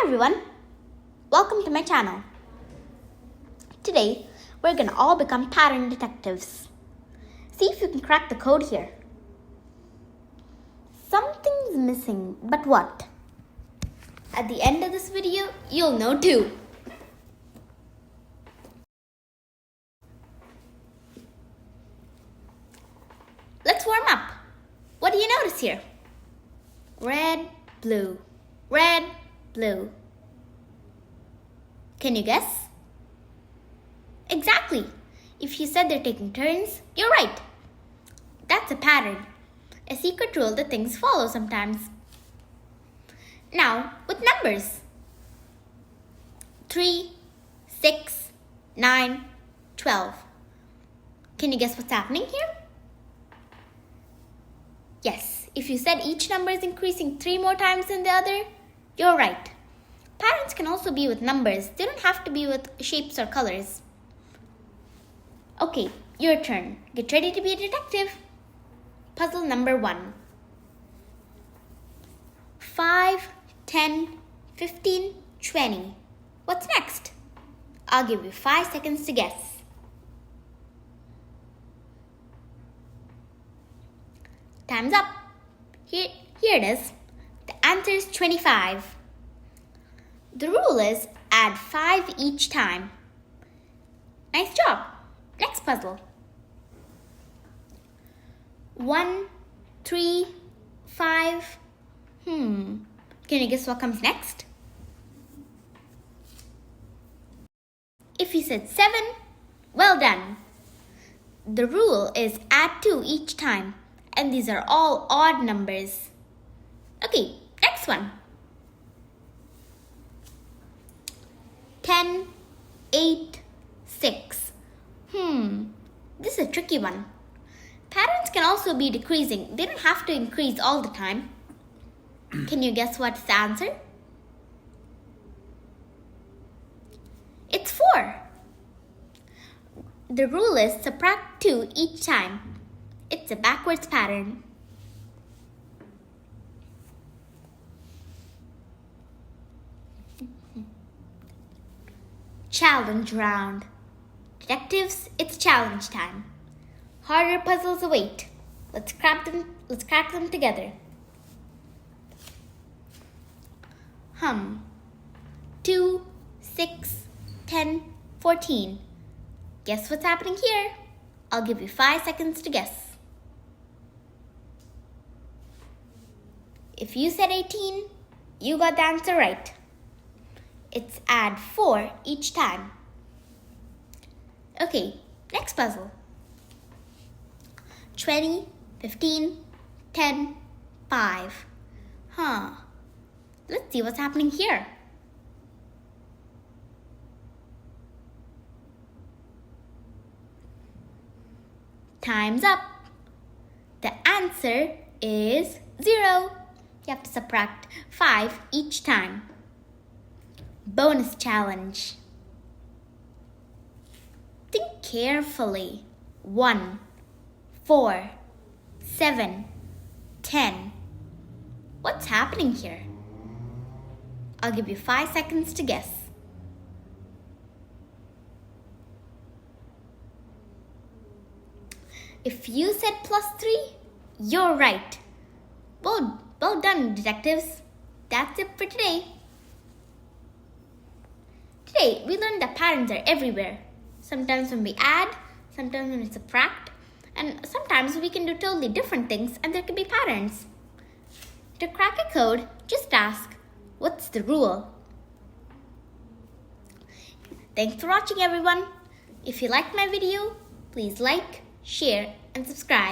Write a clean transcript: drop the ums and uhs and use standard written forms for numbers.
everyone, welcome to my channel. Today, we're gonna all become pattern detectives. See if you can crack the code here. Something's missing, but what? At the end of this video, you'll know too. Let's warm up. What do you notice here? Red, blue, red, blue. Can you guess? Exactly. If you said they're taking turns, you're right. That's a pattern, a secret rule that things follow sometimes. Now, with numbers. 3, 6, 9, 12. Can you guess what's happening here? Yes, if you said each number is increasing 3 more times than the other, you're right. Patterns can also be with numbers. They don't have to be with shapes or colors. Okay, your turn. Get ready to be a detective. Puzzle number 1. 5, 10, 15, 20. What's next? I'll give you 5 seconds to guess. Time's up. Here it is. The answer is 25. The rule is add 5 each time. Nice job. Next puzzle. 1, 3, 5. Can you guess what comes next? If you said 7, well done. The rule is add 2 each time, and these are all odd numbers. Okay, next one. 10, 8, 6. This is a tricky one. Patterns can also be decreasing. They don't have to increase all the time. Can you guess what's the answer? It's 4. The rule is subtract 2 each time. It's a backwards pattern. Challenge round. Detectives, it's challenge time. Harder puzzles await. Let's crack them together. 2, 6, 10, 14. Guess what's happening here? I'll give you 5 seconds to guess. If you said 18, you got the answer right. It's add 4 each time. Okay, next puzzle. 20, 15, 10, 5. Let's see what's happening here. Time's up. The answer is 0. You have to subtract 5 each time. Bonus challenge. Think carefully. 1, 4, 7, 10. What's happening here? I'll give you 5 seconds to guess. If you said +3, you're right. Well done, detectives. That's it for today. Today, we learned that patterns are everywhere. Sometimes when we add, sometimes when we subtract, and sometimes we can do totally different things and there can be patterns. To crack a code, just ask, what's the rule? Thanks for watching, everyone. If you liked my video, please like, share, and subscribe.